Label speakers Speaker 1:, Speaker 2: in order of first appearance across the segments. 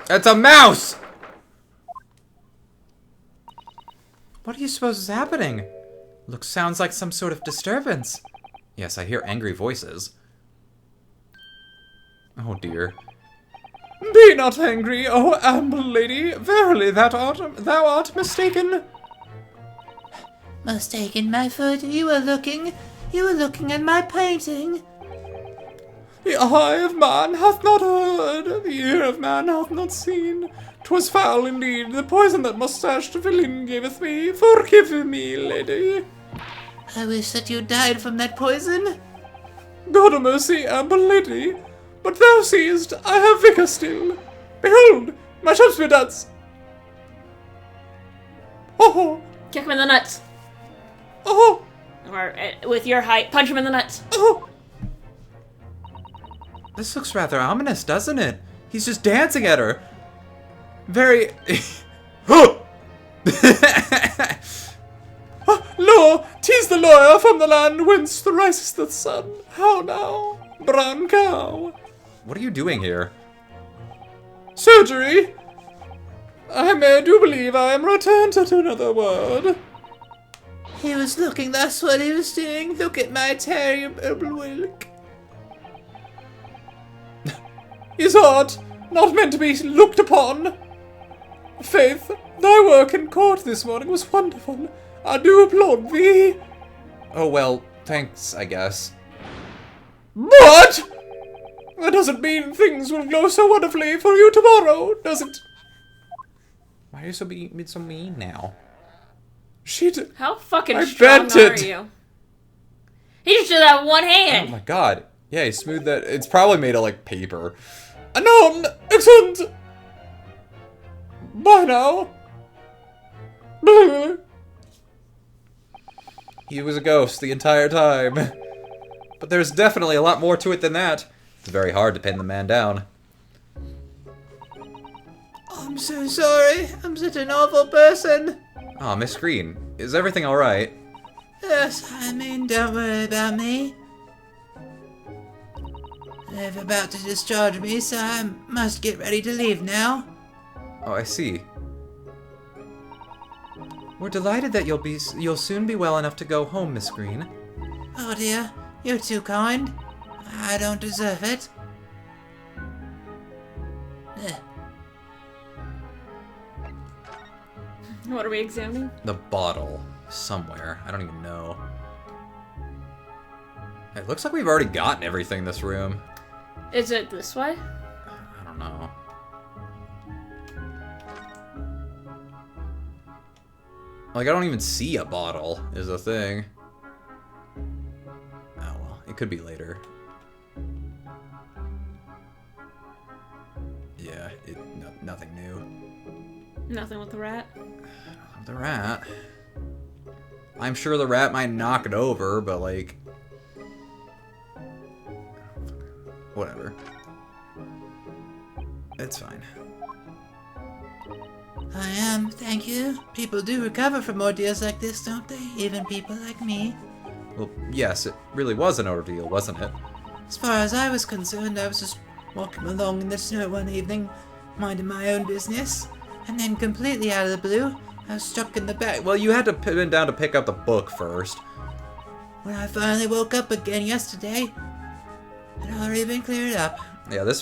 Speaker 1: It's a mouse! What do you suppose is happening? Sounds like some sort of disturbance. Yes, I hear angry voices. Oh dear.
Speaker 2: Be not angry, O amber lady. Verily thou art mistaken.
Speaker 3: Mistaken, my foot. You were looking at my painting.
Speaker 2: The eye of man hath not heard, the ear of man hath not seen. 'Twas foul indeed, the poison that mustached villain gaveth me. Forgive me, lady.
Speaker 3: I wish that you died from that poison.
Speaker 2: God a mercy, amber lady. But thou seest, I have vigour still. Behold, my Shakespeare dance. Oh,
Speaker 4: Kick him in the nuts.
Speaker 2: oh,
Speaker 4: Or, with your height, punch him in the nuts.
Speaker 2: oh.
Speaker 1: This looks rather ominous, doesn't it? He's just dancing at her. Very...
Speaker 2: Lo, 'tis the lawyer from the land whence the rises the sun. How now, brown cow?
Speaker 1: What are you doing here?
Speaker 2: Surgery? I do believe I am returned to another word.
Speaker 3: He was looking, that's what he was doing. Look at my terrible work.
Speaker 2: Is art not meant to be looked upon? Faith, thy work in court this morning was wonderful. I do applaud thee.
Speaker 1: Oh, well, thanks, I guess.
Speaker 2: But that doesn't mean things will go so wonderfully for you tomorrow, does it?
Speaker 1: Why are you so mean now?
Speaker 4: How fucking
Speaker 2: I
Speaker 4: strong
Speaker 2: bent
Speaker 4: are
Speaker 2: it.
Speaker 4: you? He just did that with one
Speaker 1: Oh
Speaker 4: hand.
Speaker 1: my god. Yeah, he smoothed that. It's probably made of, like, paper.
Speaker 2: Anon, excellent. Bye now.
Speaker 1: He was a ghost the entire time. But there's definitely a lot more to it than that. It's very hard to pin the man down.
Speaker 3: I'm so sorry. I'm such an awful person.
Speaker 1: Aw, Miss Green, is everything alright?
Speaker 3: Yes, I mean, don't worry about me. They're about to discharge me, so I must get ready to leave now.
Speaker 1: Oh, I see. We're delighted that you'll soon be well enough to go home, Miss Green.
Speaker 3: Oh dear, you're too kind. I don't deserve it. Eh.
Speaker 4: What are we examining?
Speaker 1: The bottle. Somewhere. I don't even know. It looks like we've already gotten everything in this room.
Speaker 4: Is it this way?
Speaker 1: I don't know. Like, I don't even see a bottle, is the thing. Oh, well. It could be later. Yeah, nothing new.
Speaker 4: Nothing with the rat.
Speaker 1: The rat. I'm sure the rat might knock it over, but, like... Whatever. It's fine.
Speaker 3: I am, thank you. People do recover from ordeals like this, don't they? Even people like me.
Speaker 1: Well, yes, it really was an ordeal, wasn't it?
Speaker 3: As far as I was concerned, I was just walking along in the snow one evening, minding my own business, and then completely out of the blue, I was struck in the back.
Speaker 1: Well, you had to bend down to pick up the book first.
Speaker 3: When I finally woke up again yesterday, it had already been cleared up.
Speaker 1: Yeah, I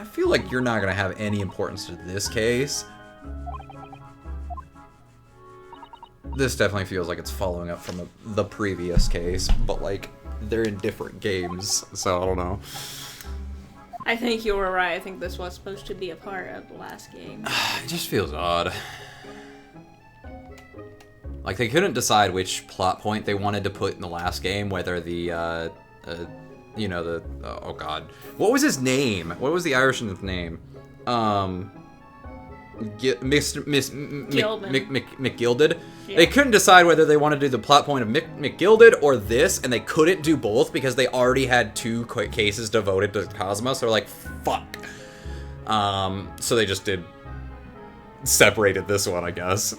Speaker 1: feel like you're not gonna have any importance to this case. This definitely feels like it's following up from the previous case, but, like, they're in different games, so I don't know.
Speaker 4: I think you were right. I think this was supposed to be a part of the last game.
Speaker 1: It just feels odd. Like, they couldn't decide which plot point they wanted to put in the last game, whether the, you know, oh god. What was his name? What was the Irishman's name? McGilded.
Speaker 4: Yeah.
Speaker 1: They couldn't decide whether they wanted to do the plot point of McGilded or this, and they couldn't do both because they already had two cases devoted to Cosmo, so they're like, fuck. So they just separated this one, I guess.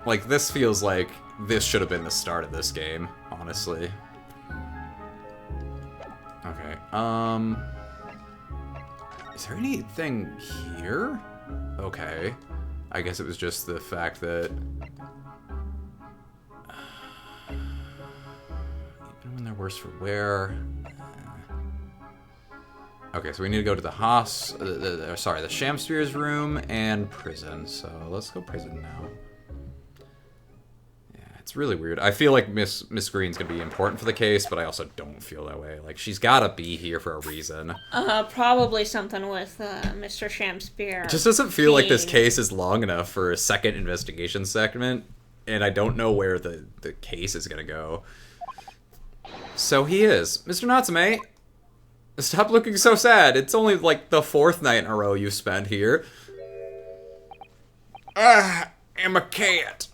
Speaker 1: Like, this feels like this should have been the start of this game, honestly. Okay, Is there anything here? Okay. I guess it was just the fact that... Even when they're worse for wear... Okay, so we need to go to the the Shamsphere's room and prison. So let's go prison now. Yeah, it's really weird. I feel like Miss Green's gonna be important for the case, but I also don't feel that way. Like, she's gotta be here for a reason.
Speaker 4: Probably something with Mr. Shamsphere.
Speaker 1: It just doesn't feel like this case is long enough for a second investigation segment, and I don't know where the case is gonna go. So he is. Mr. Natsume, stop looking so sad. It's only like the 4th night in a row you've spent here.
Speaker 2: I am a cat.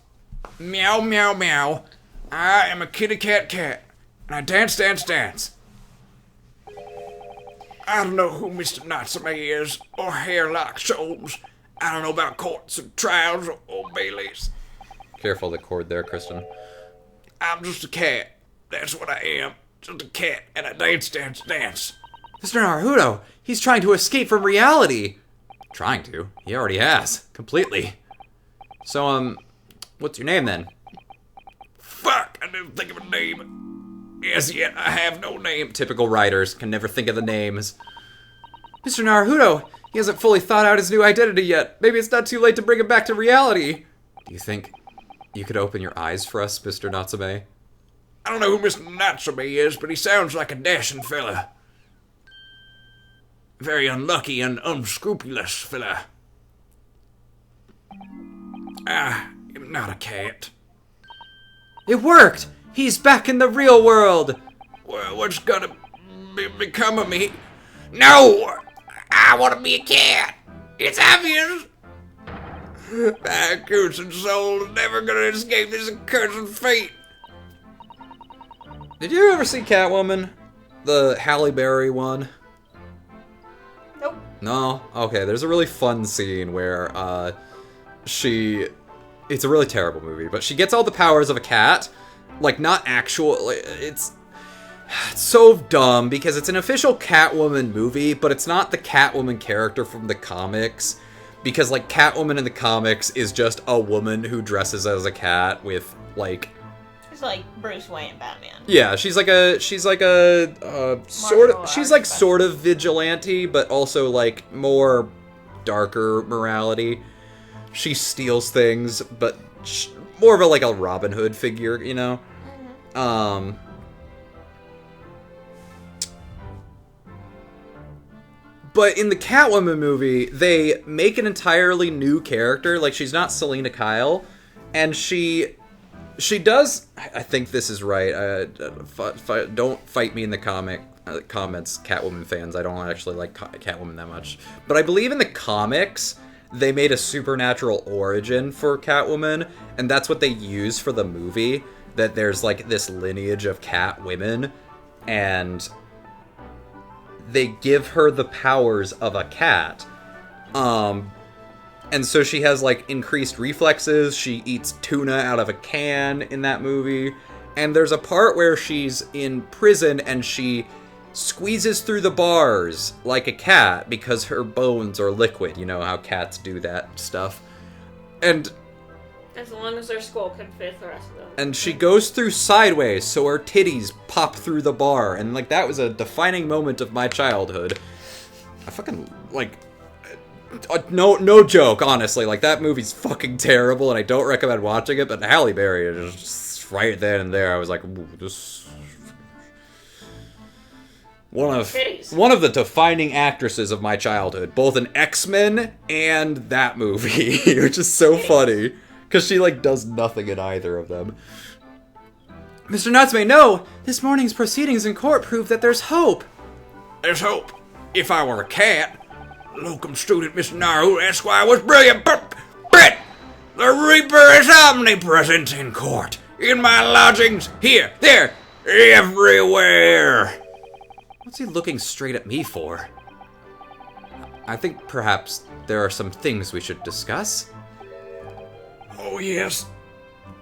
Speaker 2: Meow, meow, meow. I am a kitty cat, and I dance, dance, dance. I don't know who Mr. Natsume is, or hair-like souls. I don't know about courts and trials or Baileys.
Speaker 1: Careful the cord there, Kristen.
Speaker 2: I'm just a cat. That's what I am. Just a cat, and I dance, dance, dance.
Speaker 1: Mr. Naruto, he's trying to escape from reality. Trying to? He already has. Completely. So, what's your name then?
Speaker 2: Fuck, I didn't think of a name. As yet, I have no name.
Speaker 1: Typical writers can never think of the names. Mr. Naruto, he hasn't fully thought out his new identity yet. Maybe it's not too late to bring him back to reality. Do you think you could open your eyes for us, Mr. Natsume?
Speaker 2: I don't know who Mr. Natsume is, but he sounds like a dashing fella. Very unlucky and unscrupulous fella. I'm not a cat.
Speaker 1: It worked! He's back in the real world!
Speaker 2: Well, what's gonna become of me? No! I want to be a cat! It's obvious! My accursed soul is never gonna escape this accursed fate!
Speaker 1: Did you ever see Catwoman? The Halle Berry one?
Speaker 4: Nope.
Speaker 1: No? Okay, there's a really fun scene where, it's a really terrible movie, but she gets all the powers of a cat. Like, not actual, it's so dumb, because it's an official Catwoman movie, but it's not the Catwoman character from the comics, because, like, Catwoman in the comics is just a woman who dresses as a cat with, like...
Speaker 4: It's like Bruce Wayne Batman.
Speaker 1: Yeah, she's like a sort of vigilante, but also, like, more darker morality. She steals things, but more of a Robin Hood figure, you know?
Speaker 4: Mm-hmm.
Speaker 1: But in the Catwoman movie, they make an entirely new character. Like, she's not Selena Kyle, and she does... I think this is right. Don't fight me in the comments, Catwoman fans. I don't actually like Catwoman that much. But I believe in the comics... they made a supernatural origin for Catwoman, and that's what they use for the movie, that there's, like, this lineage of cat women, and they give her the powers of a cat. And so she has, like, increased reflexes, she eats tuna out of a can in that movie, and there's a part where she's in prison and she squeezes through the bars like a cat because her bones are liquid. You know how cats do that stuff. And
Speaker 4: as long as their skull can fit the rest of them.
Speaker 1: And she goes through sideways so her titties pop through the bar. And, like, that was a defining moment of my childhood. I fucking, like... no joke, honestly. Like, that movie's fucking terrible and I don't recommend watching it, but Halle Berry is just right then and there. I was like, ooh, this... One of the defining actresses of my childhood, both in X-Men and that movie, which is so funny, because she, like, does nothing in either of them. Mr. Natsume, no! This morning's proceedings in court prove that there's hope!
Speaker 2: There's hope. If I were a cat, locum student Mr. Naruto Esquire was brilliant, but the Reaper is omnipresent in court, in my lodgings, here, there, everywhere!
Speaker 1: What's he looking straight at me for? I think perhaps there are some things we should discuss.
Speaker 2: Oh yes,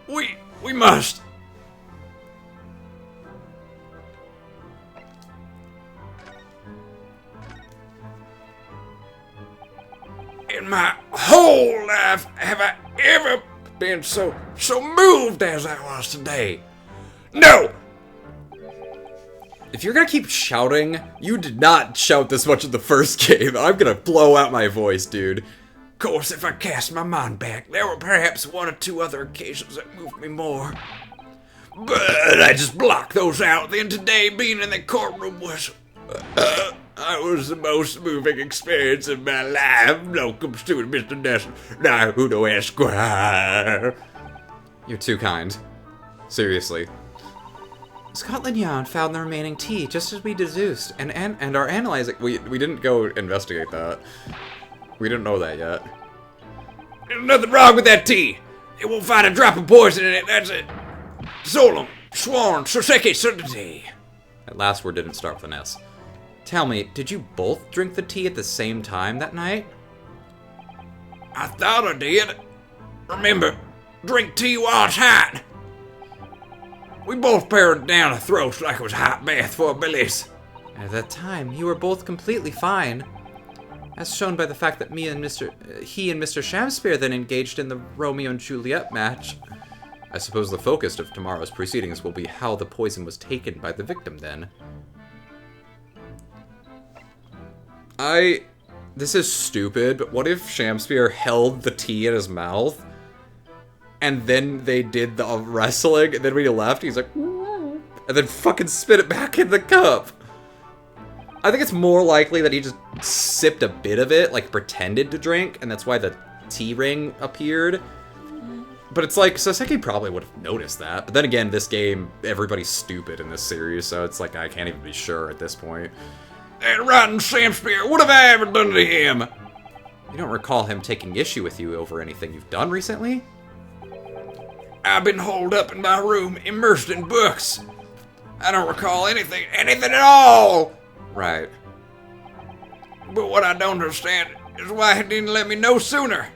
Speaker 2: we must. In my whole life have I ever been so moved as I was today. No!
Speaker 1: If you're gonna keep shouting, you did not shout this much in the first game. I'm gonna blow out my voice, dude.
Speaker 2: Of course, if I cast my mind back, there were perhaps 1 or 2 other occasions that moved me more. But I just blocked those out. Then today, being in the courtroom was... the most moving experience of my life. No comes to it, Mr. Naruto Esquire.
Speaker 1: You're too kind. Seriously. Scotland Yard found the remaining tea, just as we deduced, and are analyzing... We didn't go investigate that. We didn't know that yet.
Speaker 2: There's nothing wrong with that tea. They won't find a drop of poison in it, that's it. Solemn, sworn, soseki certainty.
Speaker 1: That last word didn't start with an S. Tell me, did you both drink the tea at the same time that night?
Speaker 2: I thought I did. Remember, drink tea while it's hot. We both poured down our throats like it was a hot bath for our bellies.
Speaker 1: At that time, you were both completely fine. As shown by the fact that he and Mr. Shamspeare then engaged in the Romeo and Juliet match. I suppose the focus of tomorrow's proceedings will be how the poison was taken by the victim then. This is stupid, but what if Shamspeare held the tea in his mouth, and then they did the wrestling, and then when he left, he's like, and then fucking spit it back in the cup? I think it's more likely that he just sipped a bit of it, like pretended to drink, and that's why the tea ring appeared. But it's like, Soseki probably would have noticed that. But then again, this game, everybody's stupid in this series, so it's like, I can't even be sure at this point.
Speaker 2: That rotten Shamspeare, what have I ever done to him?
Speaker 1: You don't recall him taking issue with you over anything you've done recently?
Speaker 2: I've been holed up in my room, immersed in books. I don't recall anything at all!
Speaker 1: Right.
Speaker 2: But what I don't understand is why he didn't let me know sooner.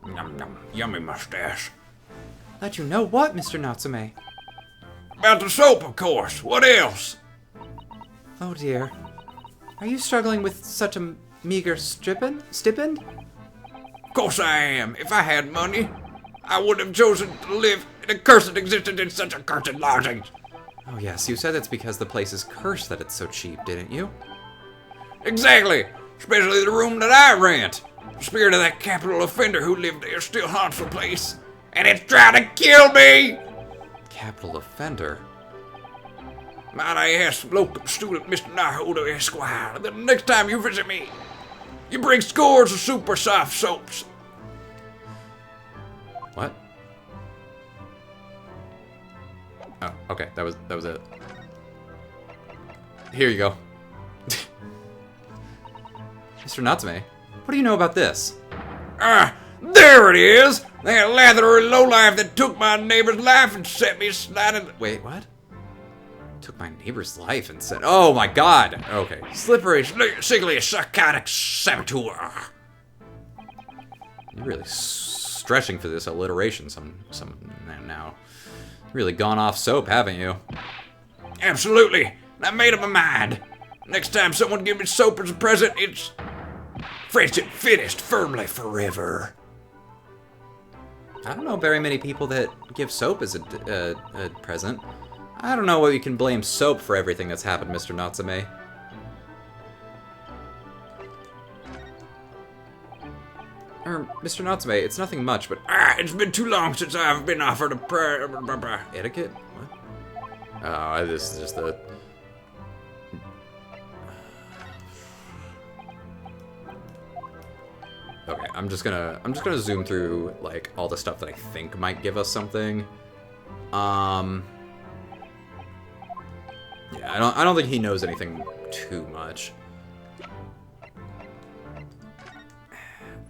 Speaker 2: Yum yum, yummy mustache.
Speaker 3: Let you know what, Mr. Natsume?
Speaker 2: About the soap, of course. What else?
Speaker 3: Oh dear. Are you struggling with such a meager stipend?
Speaker 2: Of course I am. If I had money, I would have chosen to live in a cursed existence in such accursed lodgings.
Speaker 1: Oh yes, you said it's because the place is cursed that it's so cheap, didn't you?
Speaker 2: Exactly. Especially the room that I rent. The spirit of that capital offender who lived there still haunts the place. And it's trying to kill me!
Speaker 1: Capital offender?
Speaker 2: Might I ask local student Mr. Naruto Esquire that the next time you visit me, you bring scores of super soft soaps.
Speaker 1: What? Oh, okay, that was it. Here you go. Mr. Natsume, what do you know about this?
Speaker 2: There it is! That lathery lowlife that took my neighbor's life and set me sliding...
Speaker 1: Wait, what? Took my neighbor's life and said, oh my god! Okay.
Speaker 2: Slippery, sickly, psychotic saboteur.
Speaker 1: You're really stretching for this alliteration some now. Really gone off soap, haven't you?
Speaker 2: Absolutely. I made up my mind. Next time someone gives me soap as a present, it's friendship finished firmly forever.
Speaker 1: I don't know very many people that give soap as a present. I don't know what you can blame soap for everything that's happened, Mr. Natsume. Mr. Natsume, it's nothing much, but...
Speaker 2: it's been too long since I've been offered a prayer...
Speaker 1: Etiquette? What? Oh, this is just the... Okay, I'm just gonna zoom through, like, all the stuff that I think might give us something. Yeah, I don't think he knows anything too much.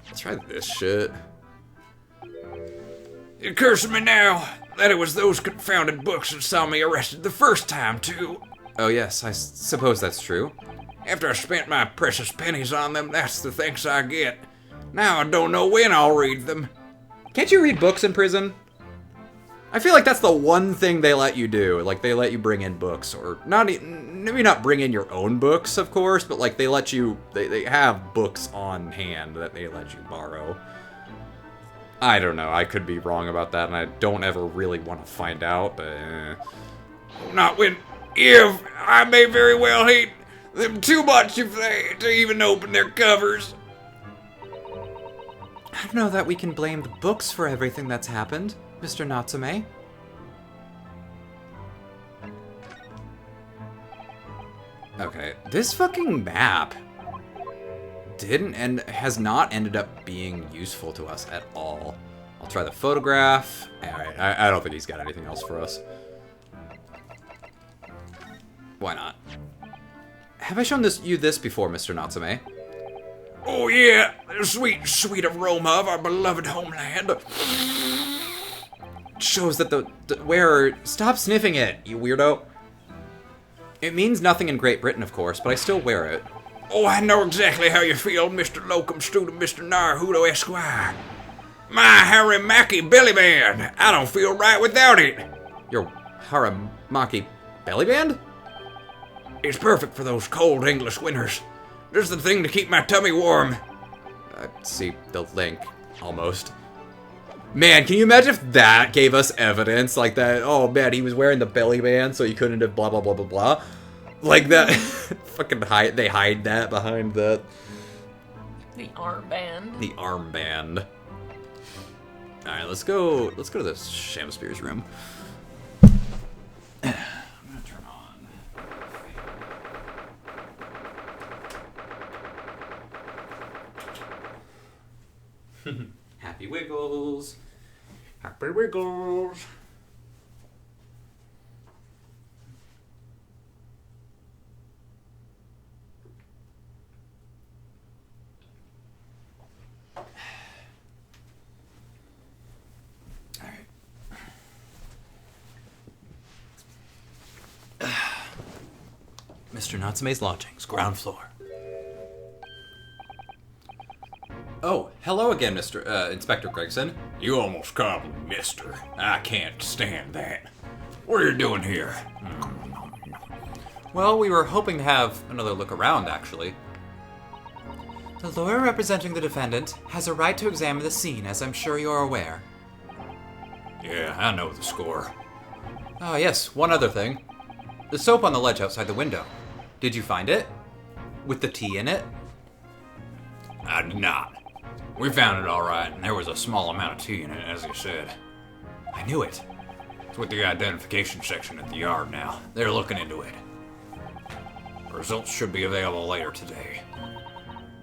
Speaker 1: Let's try this shit.
Speaker 2: It occurs to me now that it was those confounded books that saw me arrested the first time, too.
Speaker 1: Oh yes, I suppose that's true.
Speaker 2: After I spent my precious pennies on them, that's the thanks I get. Now I don't know when I'll read them.
Speaker 1: Can't you read books in prison? I feel like that's the one thing they let you do. Like, they let you bring in books, or maybe not bring in your own books, of course, but like they let you, they have books on hand that they let you borrow. I don't know, I could be wrong about that, and I don't ever really want to find out, but
Speaker 2: Not when, if I may very well hate them too much if they to even open their covers.
Speaker 1: I don't know that we can blame the books for everything that's happened, Mr. Natsume. Okay, this fucking map didn't and has not ended up being useful to us at all. I'll try the photograph. Alright, I don't think he's got anything else for us. Why not? Have I shown you this before, Mr. Natsume?
Speaker 2: Oh yeah, the sweet, sweet aroma of our beloved homeland.
Speaker 1: It shows that the wearer... Stop sniffing it, you weirdo. It means nothing in Great Britain, of course, but I still wear it.
Speaker 2: Oh, I know exactly how you feel, Mr. Locum Student, Mr. Naruto Esquire. My Haramaki belly band. I don't feel right without it.
Speaker 1: Your Haramaki belly band?
Speaker 2: It's perfect for those cold English winters. Just the thing to keep my tummy warm.
Speaker 1: I see the link, almost. Man, can you imagine if that gave us evidence? Like that, oh man, he was wearing the belly band, so he couldn't have blah blah blah blah blah. Like that. Fucking they hide that behind that.
Speaker 5: The armband.
Speaker 1: The armband. Alright, let's go to the Shakespeare's room. I'm gonna turn on. Happy Wiggles.
Speaker 2: Happy Wiggles.
Speaker 1: Mr. Natsume's lodgings, ground floor. Oh, hello again, Mr. Inspector Gregson.
Speaker 2: You almost called me mister. I can't stand that. What are you doing here?
Speaker 1: Well, we were hoping to have another look around, actually. The lawyer representing the defendant has a right to examine the scene, as I'm sure you're aware.
Speaker 2: Yeah, I know the score.
Speaker 1: Oh, yes, one other thing. The soap on the ledge outside the window. Did you find it? With the tea in it?
Speaker 2: I did not. We found it all right, and there was a small amount of tea in it, as you said.
Speaker 1: I knew it.
Speaker 2: It's with the identification section at the yard now. They're looking into it. Results should be available later today.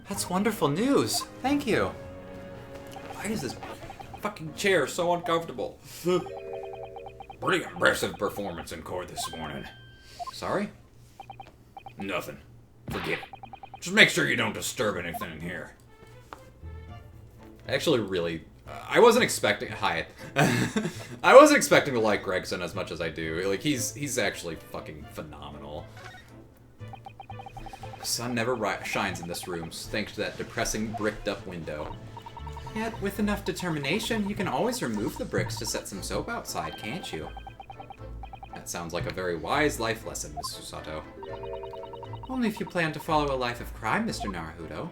Speaker 1: That's wonderful news. Thank you. Why is this fucking chair so uncomfortable?
Speaker 2: Pretty impressive performance in court this morning.
Speaker 1: Sorry?
Speaker 2: Nothing. Forget it. Just make sure you don't disturb anything in here.
Speaker 1: Actually, really, I wasn't expecting... Hi. I wasn't expecting to like Gregson as much as I do. Like, he's actually fucking phenomenal. The sun never shines in this room, thanks to that depressing bricked-up window. Yet, with enough determination, you can always remove the bricks to set some soap outside, can't you? That sounds like a very wise life lesson, Miss Susato. Only if you plan to follow a life of crime, Mr. Naruto.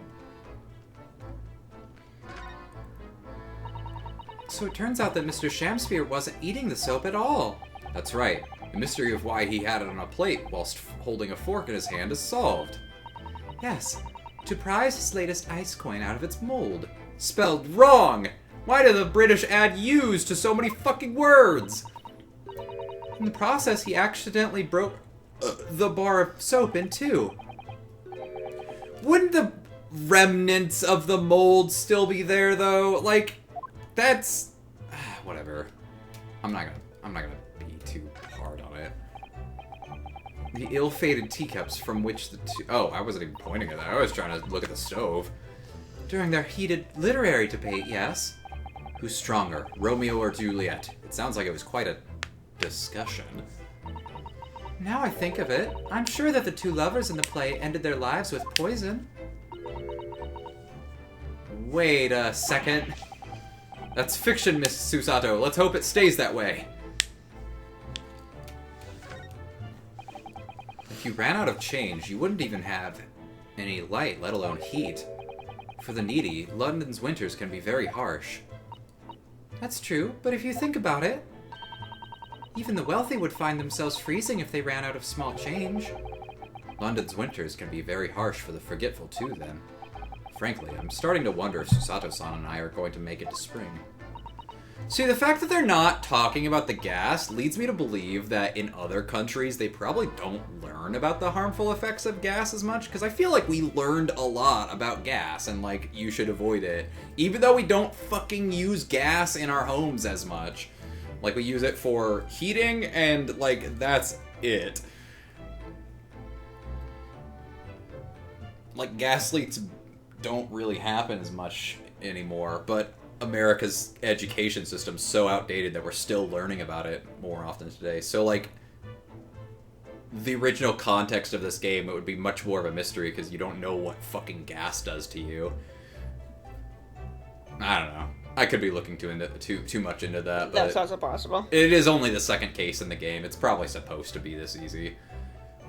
Speaker 1: So it turns out that Mr. Shamsphere wasn't eating the soap at all. That's right. The mystery of why he had it on a plate whilst holding a fork in his hand is solved. Yes, to prize his latest ice coin out of its mold. Spelled wrong! Why did the British add U's to so many fucking words? In the process, he accidentally broke the bar of soap in two. Wouldn't the remnants of the mold still be there, though? Like, that's... whatever. I'm not gonna be too hard on it. The ill-fated teacups from which the two... Oh, I wasn't even pointing at that. I was trying to look at the stove. During their heated literary debate, yes. Who's stronger, Romeo or Juliet? It sounds like it was quite a discussion. Now I think of it, I'm sure that the two lovers in the play ended their lives with poison. Wait a second. That's fiction, Miss Susato. Let's hope it stays that way. If you ran out of change, you wouldn't even have any light, let alone heat. For the needy, London's winters can be very harsh. That's true, but if you think about it, even the wealthy would find themselves freezing if they ran out of small change. London's winters can be very harsh for the forgetful too, then. Frankly, I'm starting to wonder if Susato-san and I are going to make it to spring. See, the fact that they're not talking about the gas leads me to believe that in other countries they probably don't learn about the harmful effects of gas as much, because I feel like we learned a lot about gas and, like, you should avoid it. Even though we don't fucking use gas in our homes as much. Like, we use it for heating and, like, that's it. Like, gas leaks don't really happen as much anymore, but America's education system's so outdated that we're still learning about it more often today. So, like, the original context of this game, it would be much more of a mystery because you don't know what fucking gas does to you. I don't know. I could be looking too much into that, but
Speaker 4: That's also possible.
Speaker 1: it is only the second case in the game. It's probably supposed to be this easy.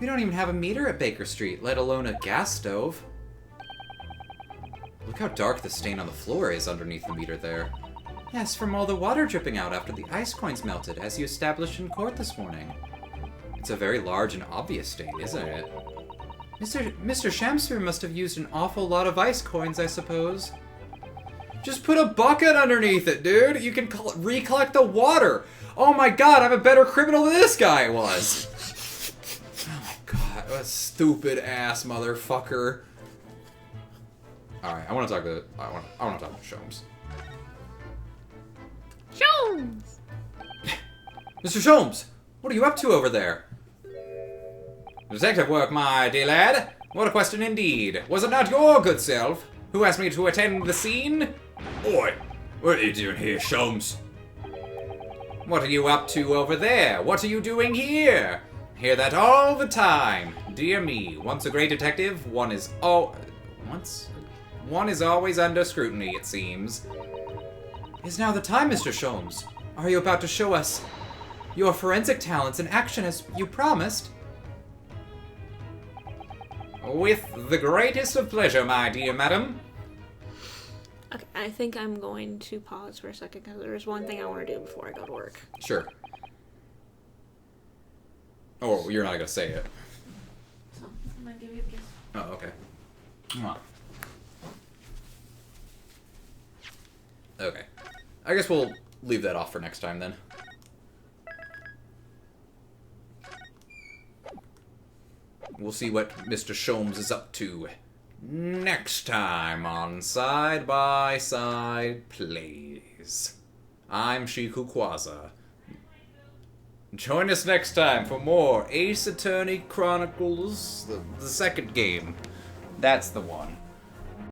Speaker 1: We don't even have a meter at Baker Street, let alone a gas stove. Look how dark the stain on the floor is underneath the meter there. Yes, from all the water dripping out after the ice coins melted, as you established in court this morning. It's a very large and obvious stain, isn't it? Mr. Shamsphere must have used an awful lot of ice coins, I suppose. Just put a bucket underneath it, dude! You can recollect the water! Oh my god, I'm a better criminal than this guy was! Oh my god, what a stupid ass motherfucker. Alright, I want to talk to Sholmes.
Speaker 4: Jones!
Speaker 1: Mr. Sholmes, what are you up to over there? Detective work, my dear lad. What a question indeed. Was it not your good self who asked me to attend the scene? Oi, what are you doing here, Sholmes? What are you up to over there? What are you doing here? Hear that all the time. Dear me, once a great detective, one is always under scrutiny, it seems. Is now the time, Mr. Sholmes. Are you about to show us your forensic talents in action as you promised? With the greatest of pleasure, my dear madam.
Speaker 4: Okay, I think I'm going to pause for a second because there's one thing I want to do before I go to work.
Speaker 1: Sure. Oh, you're not gonna say it.
Speaker 4: So, I'm gonna give you a kiss.
Speaker 1: Oh, okay. Mwah. Okay. I guess we'll leave that off for next time then. We'll see what Mr. Sholmes is up to next time on Side by Side Plays. I'm Shikuquaza. Join us next time for more Ace Attorney Chronicles, the second game. That's the one.